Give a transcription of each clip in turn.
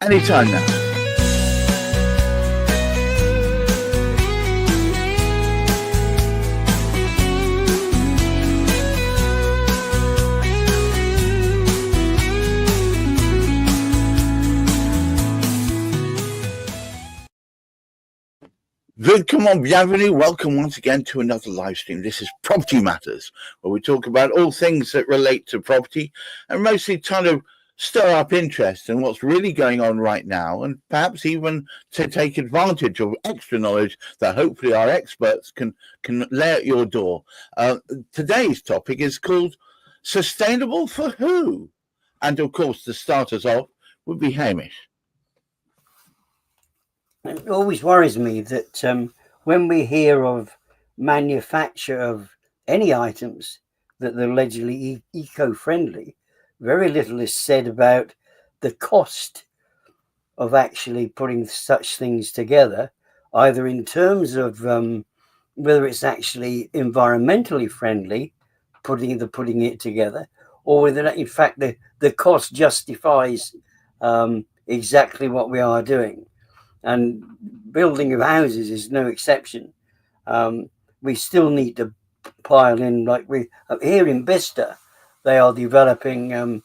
Anytime now. Bienvenue. Welcome once again to another live stream. This is Property Matters, where we talk about all things that relate to property and mostly kind of stir up interest in what's really going on right now, and perhaps even to take advantage of extra knowledge that hopefully our experts can lay at your door. Today's topic is called Sustainable for Who? And of course, to start us off would be Hamish. It always worries me that when we hear of manufacture of any items that are allegedly eco-friendly, very little is said about the cost of actually putting such things together, either in terms of whether it's actually environmentally friendly, putting it together, or whether in fact the cost justifies exactly what we are doing. And building of houses is no exception. We still need to pile in, like we here in Bicester, they are developing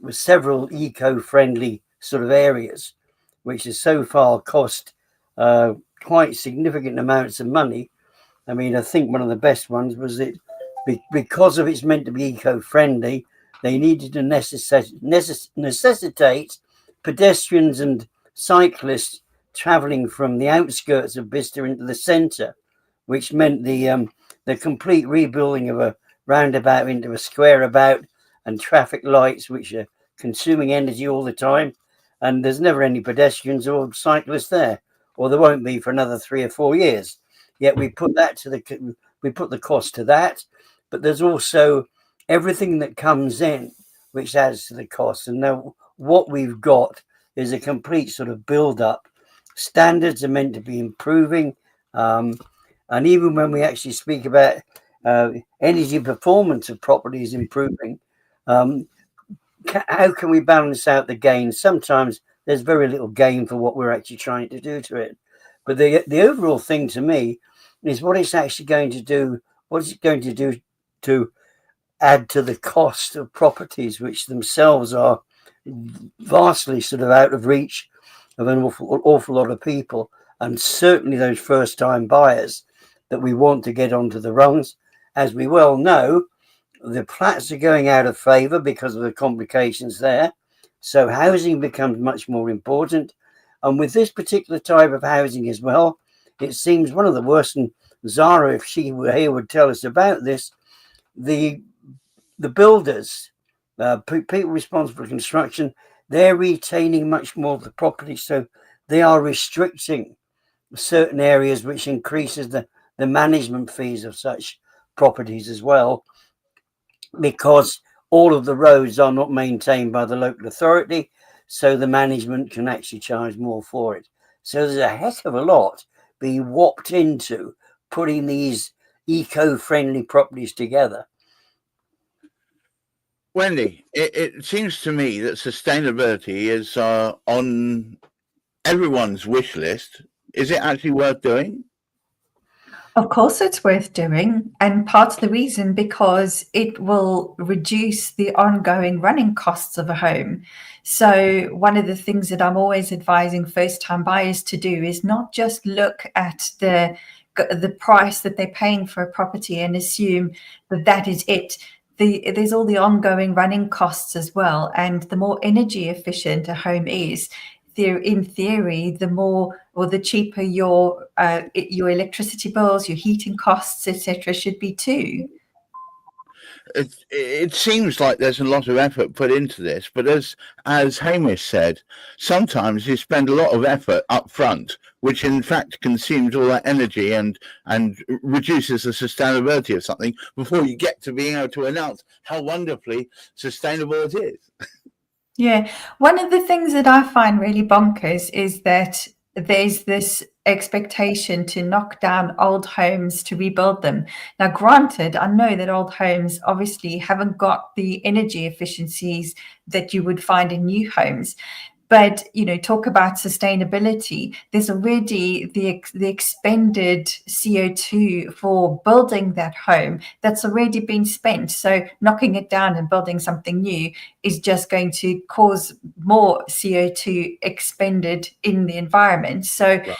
with several eco-friendly sort of areas, which has so far cost quite significant amounts of money. I mean, I think one of the best ones was it because of it's meant to be eco-friendly, they needed to necessitate pedestrians and cyclists traveling from the outskirts of Bicester into the centre, which meant the complete rebuilding of a roundabout into a square about and traffic lights which are consuming energy all the time, and there's never any pedestrians or cyclists there, or there won't be for another 3 or 4 years. Yet we put the cost to that, but there's also everything that comes in which adds to the cost. And now what we've got is a complete sort of build up. Standards are meant to be improving, and even when we actually speak about energy performance of properties improving, how can we balance out the gain? Sometimes there's very little gain for what we're actually trying to do to it. But the overall thing to me is what it's actually going to do. What is it going to do to add to the cost of properties, which themselves are vastly sort of out of reach of an awful lot of people, and certainly those first-time buyers that we want to get onto the rungs. As we well know, the flats are going out of favour because of the complications there, so housing becomes much more important. And with this particular type of housing as well, it seems one of the worst, and Zara, if she were here, would tell us about this, the builders, people responsible for construction, they're retaining much more of the property, so they are restricting certain areas, which increases the management fees of such properties as well, because all of the roads are not maintained by the local authority, so the management can actually charge more for it. So there's a heck of a lot being whopped into putting these eco-friendly properties together. Wendy, it seems to me that sustainability is on everyone's wish list. Is it actually worth doing? Of course it's worth doing, and part of the reason because it will reduce the ongoing running costs of a home. So one of the things that I'm always advising first-time buyers to do is not just look at the price that they're paying for a property and assume that that is it. There's all the ongoing running costs as well, and the more energy efficient a home is, in theory, the more or the cheaper your electricity bills, your heating costs, etc., should be too. It seems like there's a lot of effort put into this, but as Hamish said, sometimes you spend a lot of effort up front, which in fact consumes all that energy and reduces the sustainability of something before you get to being able to announce how wonderfully sustainable it is. Yeah, one of the things that I find really bonkers is that there's this expectation to knock down old homes to rebuild them. Now, granted, I know that old homes obviously haven't got the energy efficiencies that you would find in new homes, But talk about sustainability. There's already the expended CO2 for building that home that's already been spent. So knocking it down and building something new is just going to cause more CO2 expended in the environment. So Right.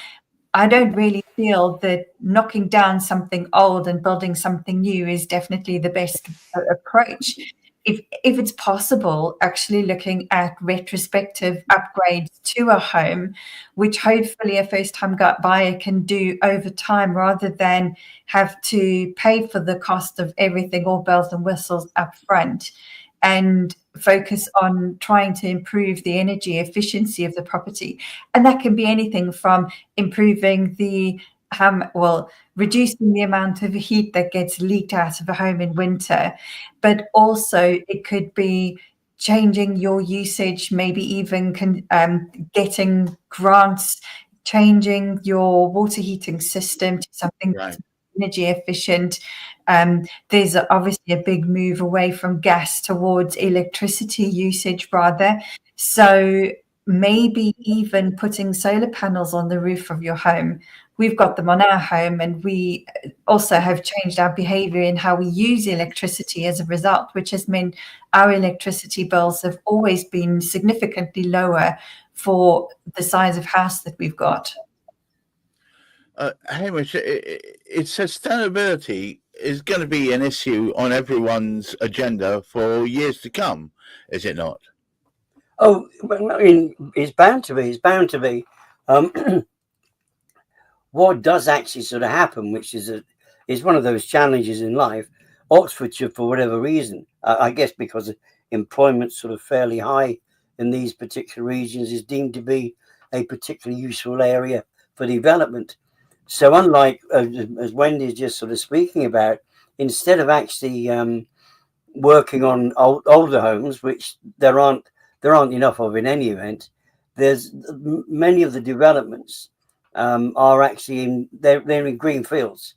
I don't really feel that knocking down something old and building something new is definitely the best approach. If it's possible, actually looking at retrospective upgrades to a home, which hopefully a first-time buyer can do over time, rather than have to pay for the cost of everything, all bells and whistles up front, and focus on trying to improve the energy efficiency of the property. And that can be anything from improving the reducing the amount of heat that gets leaked out of a home in winter, but also it could be changing your usage, maybe even getting grants, changing your water heating system to something that's energy efficient. There's obviously a big move away from gas towards electricity usage rather. So maybe even putting solar panels on the roof of your home. We've got them on our home, and we also have changed our behavior in how we use electricity as a result, which has meant our electricity bills have always been significantly lower for the size of house that we've got. Hamish, sustainability is going to be an issue on everyone's agenda for years to come, is it not? Oh, I mean, it's bound to be. It's bound to be. What does actually sort of happen, which is one of those challenges in life. Oxfordshire, for whatever reason, I guess because employment's sort of fairly high in these particular regions, is deemed to be a particularly useful area for development. So unlike, as Wendy's just sort of speaking about, instead of actually working on older homes, which there aren't enough of in any event, there's many of the developments are actually they're in green fields.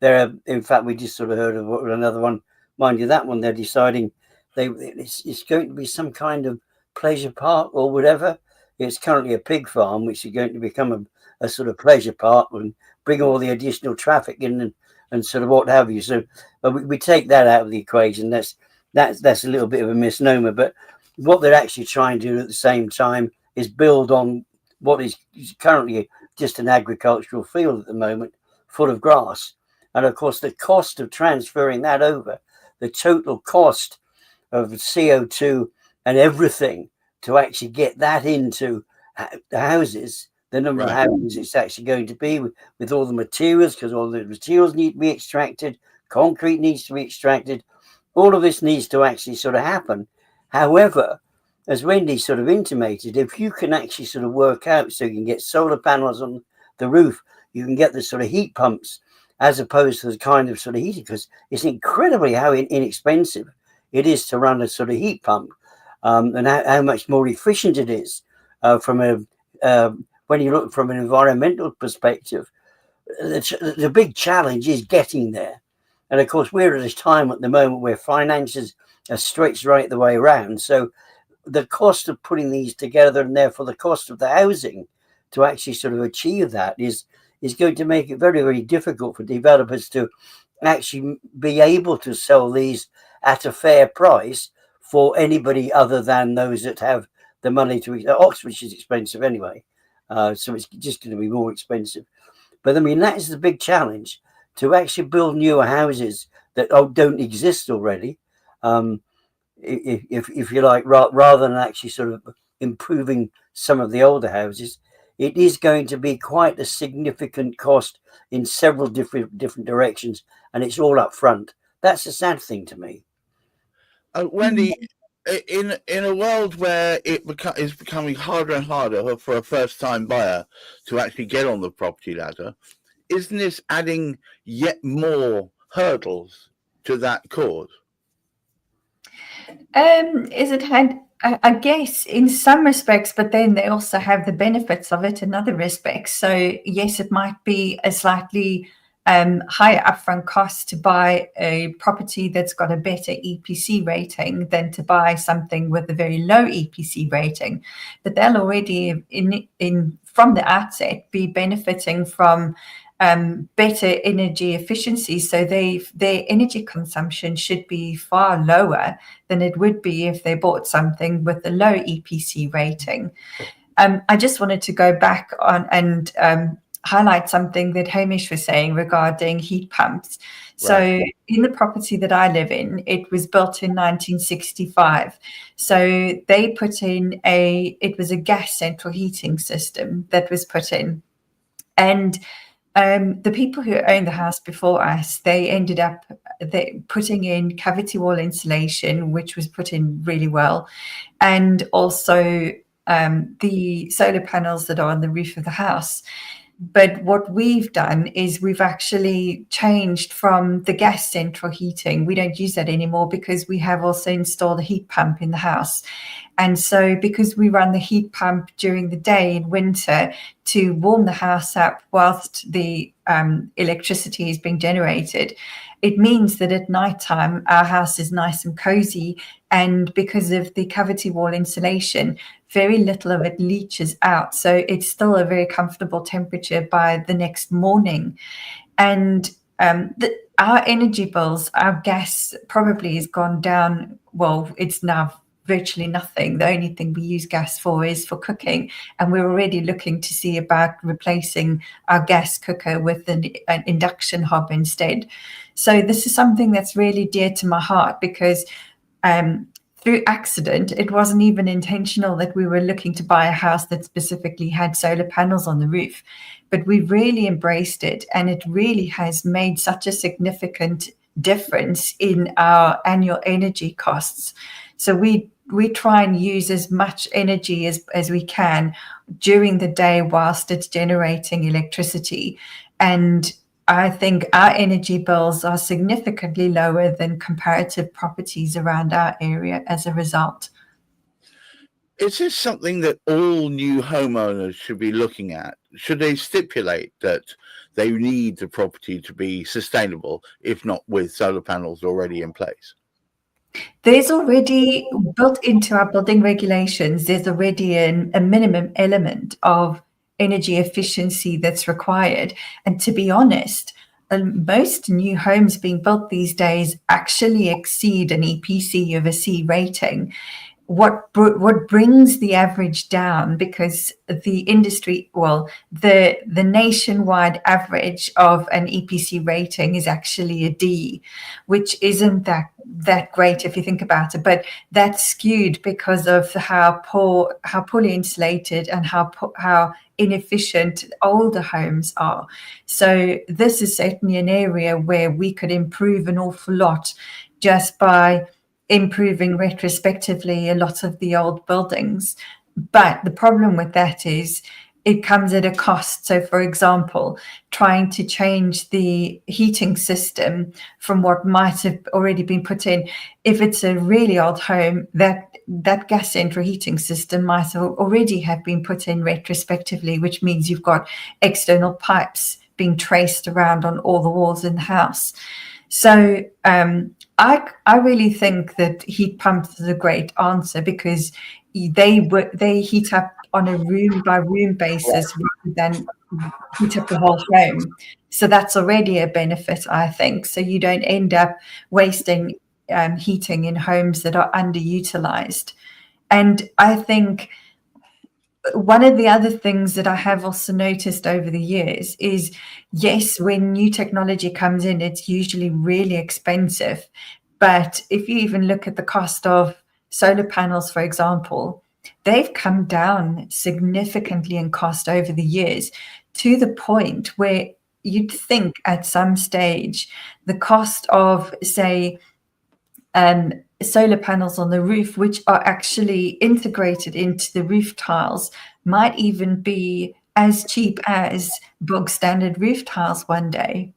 In fact, we just sort of heard of another one. Mind you, that one they're deciding it's going to be some kind of pleasure park or whatever. It's currently a pig farm, which is going to become a sort of pleasure park and bring all the additional traffic in and sort of what have you. So we take that out of the equation. That's a little bit of a misnomer. But what they're actually trying to do at the same time is build on what is currently just an agricultural field at the moment, full of grass. And of course, the cost of transferring that over, the total cost of CO2 and everything to actually get that into the houses, the number of houses it's actually going to be with all the materials, because all the materials need to be extracted, concrete needs to be extracted. All of this needs to actually sort of happen. However, as Wendy sort of intimated, if you can actually sort of work out, so you can get solar panels on the roof, you can get the sort of heat pumps, as opposed to the kind of sort of heating, because it's incredibly how inexpensive it is to run a sort of heat pump, and how much more efficient it is when you look from an environmental perspective. The big challenge is getting there. And of course, we're at a time at the moment where finances are stretched right the way around. So the cost of putting these together, and therefore the cost of the housing to actually sort of achieve that, is going to make it very, very difficult for developers to actually be able to sell these at a fair price for anybody other than those that have the money to. Oxford is expensive anyway, so it's just going to be more expensive. But I mean, that is the big challenge, to actually build newer houses that don't exist already. If you like, rather than actually sort of improving some of the older houses, it is going to be quite a significant cost in several different directions, and it's all up front. That's a sad thing to me. Wendy, in a world where it is becoming harder and harder for a first-time buyer to actually get on the property ladder, isn't this adding yet more hurdles to that cause? I guess in some respects, but then they also have the benefits of it in other respects. So yes, it might be a slightly higher upfront cost to buy a property that's got a better EPC rating than to buy something with a very low EPC rating. But they'll already in from the outset be benefiting from better energy efficiency. So their energy consumption should be far lower than it would be if they bought something with a low EPC rating. I just wanted to go back on and highlight something that Hamish was saying regarding heat pumps. So in the property that I live in, it was built in 1965. So they put in it was a gas central heating system that was put in. And the people who owned the house before us, they ended up putting in cavity wall insulation, which was put in really well. And also the solar panels that are on the roof of the house. But what we've done is we've actually changed from the gas central heating. We don't use that anymore because we have also installed a heat pump in the house. And so because we run the heat pump during the day in winter to warm the house up whilst the electricity is being generated, it means that at nighttime our house is nice and cozy. And because of the cavity wall insulation, very little of it leaches out. So it's still a very comfortable temperature by the next morning. And our energy bills, our gas probably has gone down. Well, it's now virtually nothing. The only thing we use gas for is for cooking. And we're already looking to see about replacing our gas cooker with an induction hob instead. So this is something that's really dear to my heart because through accident, it wasn't even intentional that we were looking to buy a house that specifically had solar panels on the roof, but we really embraced it. And it really has made such a significant difference in our annual energy costs. So we try and use as much energy as we can during the day whilst it's generating electricity. And I think our energy bills are significantly lower than comparative properties around our area as a result. Is this something that all new homeowners should be looking at? Should they stipulate that they need the property to be sustainable, if not with solar panels already in place? There's already built into our building regulations, there's already a minimum element of energy efficiency that's required. And to be honest, most new homes being built these days actually exceed an EPC of a C rating. What brings the average down, because the industry, well, the nationwide average of an EPC rating is actually a D, which isn't that great if you think about it, but that's skewed because of how poorly insulated and how inefficient older homes are. So this is certainly an area where we could improve an awful lot just by improving retrospectively a lot of the old buildings. But the problem with that is it comes at a cost. So, for example, trying to change the heating system from what might have already been put in, if it's a really old home, that gas central heating system might already have been put in retrospectively, which means you've got external pipes being traced around on all the walls in the house. So I really think that heat pumps is a great answer because they heat up on a room by room basis rather than heat up the whole home. So that's already a benefit, I think. So you don't end up wasting heating in homes that are underutilized. And I think one of the other things that I have also noticed over the years is, yes, when new technology comes in, it's usually really expensive. But if you even look at the cost of solar panels, for example, they've come down significantly in cost over the years to the point where you'd think at some stage the cost of, say, solar panels on the roof, which are actually integrated into the roof tiles, might even be as cheap as bog standard roof tiles one day.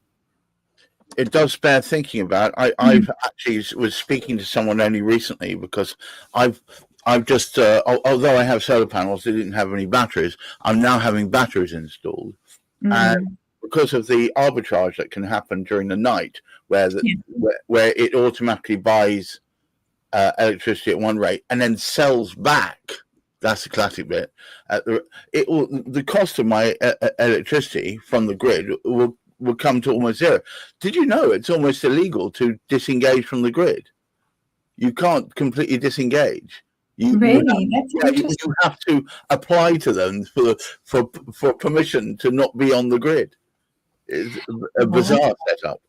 It does bear thinking about. I've actually was speaking to someone only recently because I've just although I have solar panels, they didn't have any batteries. I'm now having batteries installed, and because of the arbitrage that can happen during the night, where where it automatically buys electricity at one rate and then sells back. That's the classic bit. The cost of my electricity from the grid will come to almost zero. Did you know it's almost illegal to disengage from the grid? You can't completely disengage. Really? That's interesting. You have to apply to them for permission to not be on the grid. It's a bizarre setup.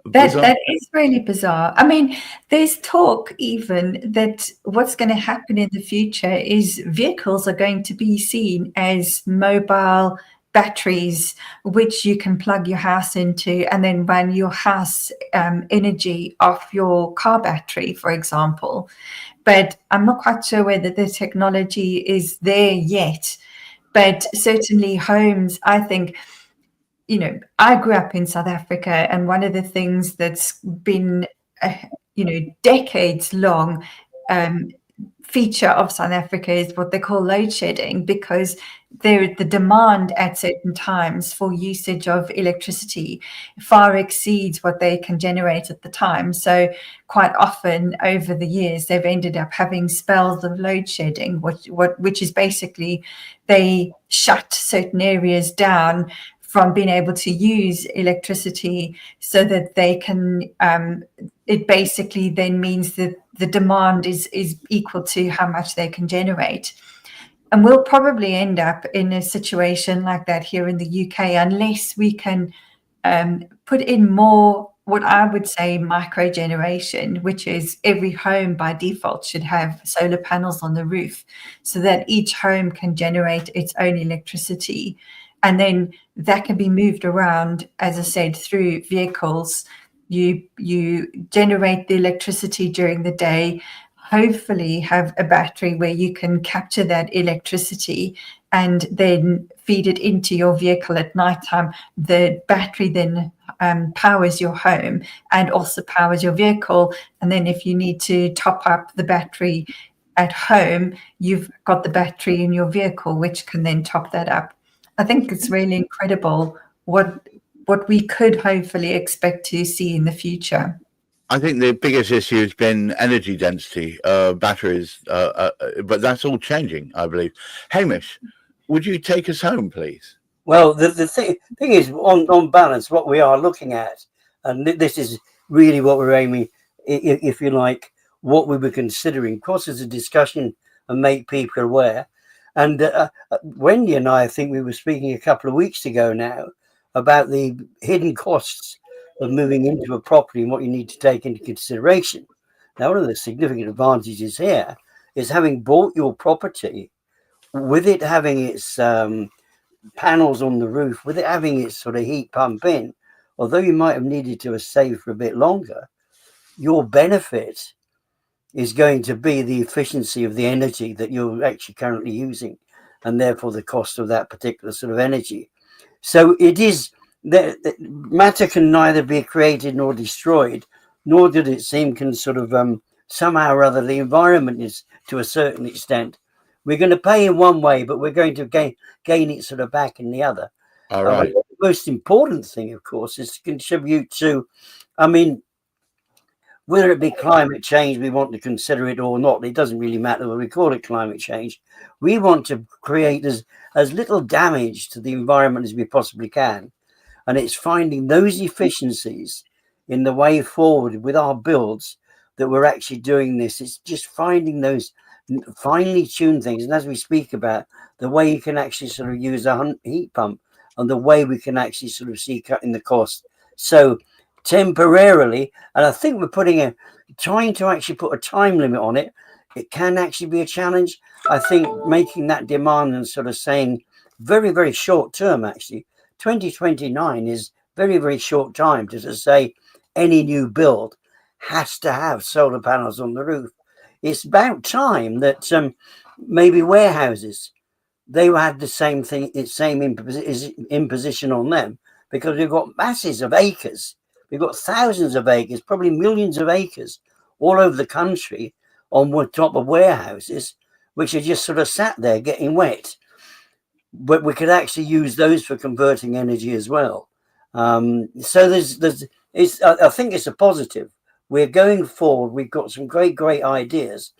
That is really bizarre. I mean, there's talk even that what's going to happen in the future is vehicles are going to be seen as mobile batteries, which you can plug your house into and then run your house energy off your car battery, for example. But I'm not quite sure whether the technology is there yet. But certainly homes, I think, you know, I grew up in South Africa, and one of the things that's been, decades long feature of South Africa is what they call load shedding, because the demand at certain times for usage of electricity far exceeds what they can generate at the time. So quite often over the years, they've ended up having spells of load shedding, which is basically they shut certain areas down from being able to use electricity so that they can, it basically then means that the demand is equal to how much they can generate. And we'll probably end up in a situation like that here in the UK unless we can put in more, what I would say, micro generation, which is every home by default should have solar panels on the roof so that each home can generate its own electricity. And then that can be moved around, as I said, through vehicles. You generate the electricity during the day, hopefully have a battery where you can capture that electricity and then feed it into your vehicle at nighttime. The battery then powers your home and also powers your vehicle. And then if you need to top up the battery at home, you've got the battery in your vehicle, which can then top that up. I think it's really incredible what we could hopefully expect to see in the future. I think the biggest issue has been energy density, batteries, but that's all changing, I believe. Hamish, would you take us home, please? Well, the thing is, on balance, what we are looking at, and this is really what we're aiming, if you like, what we were considering. Of course, there's a discussion and make people aware. And Wendy and I think we were speaking a couple of weeks ago now about the hidden costs of moving into a property and what you need to take into consideration. Now, one of the significant advantages here is having bought your property, with it having its panels on the roof, with it having its sort of heat pump in, although you might have needed to have saved for a bit longer, your benefit is going to be the efficiency of the energy that you're actually currently using, and therefore the cost of that particular sort of energy. So it is that matter can neither be created nor destroyed, nor did it seem can sort of somehow or other the environment is to a certain extent. We're going to pay in one way, but we're going to gain it sort of back in the other. All right. The most important thing, of course, is to contribute to, I mean, whether it be climate change, we want to consider it or not, it doesn't really matter whether we call it climate change. We want to create as little damage to the environment as we possibly can. And it's finding those efficiencies in the way forward with our builds that we're actually doing this. It's just finding those finely tuned things. And as we speak about the way you can actually sort of use a heat pump and the way we can actually sort of see cutting the cost. So temporarily, and I think we're trying to actually put a time limit on it. It can actually be a challenge. I think making that demand and sort of saying very, very short term, actually, 2029 is very, very short time to say any new build has to have solar panels on the roof. It's about time that maybe warehouses, they had the same thing, it's same imposition on them, because we've got masses of acres. We've got thousands of acres, probably millions of acres all over the country on top of warehouses, which are just sort of sat there getting wet. but we could actually use those for converting energy as well. So I think it's a positive. We're going forward. We've got some great ideas,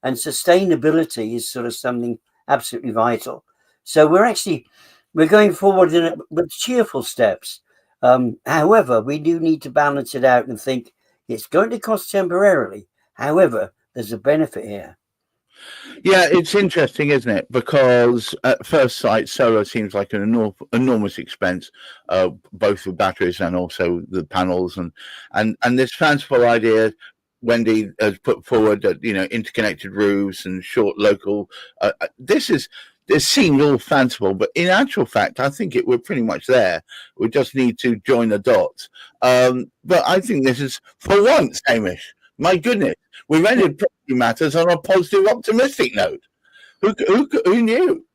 and sustainability is sort of something absolutely vital. So we're going forward with cheerful steps. However, we do need to balance it out and think it's going to cost temporarily. However, there's a benefit here. Yeah, it's interesting, isn't it? Because at first sight, solar seems like an enormous expense, both the batteries and also the panels, and this fanciful idea Wendy has put forward that interconnected roofs and short local. This seems all fanciful, but in actual fact, I think we're pretty much there. We just need to join the dots. But I think this is, for once, Hamish. My goodness, we've ended Property Matters on a positive, optimistic note. Who knew?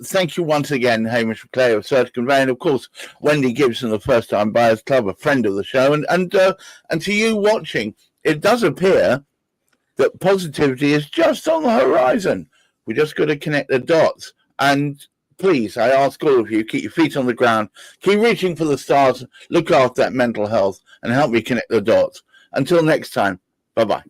Thank you once again, Hamish McClay of Certic and Ray, and of course Wendy Gibson, the First Time Buyers Club, a friend of the show, and to you watching, it does appear that positivity is just on the horizon. We just got to connect the dots. And please, I ask all of you, keep your feet on the ground, keep reaching for the stars, look after that mental health, and help me connect the dots. Until next time, bye-bye.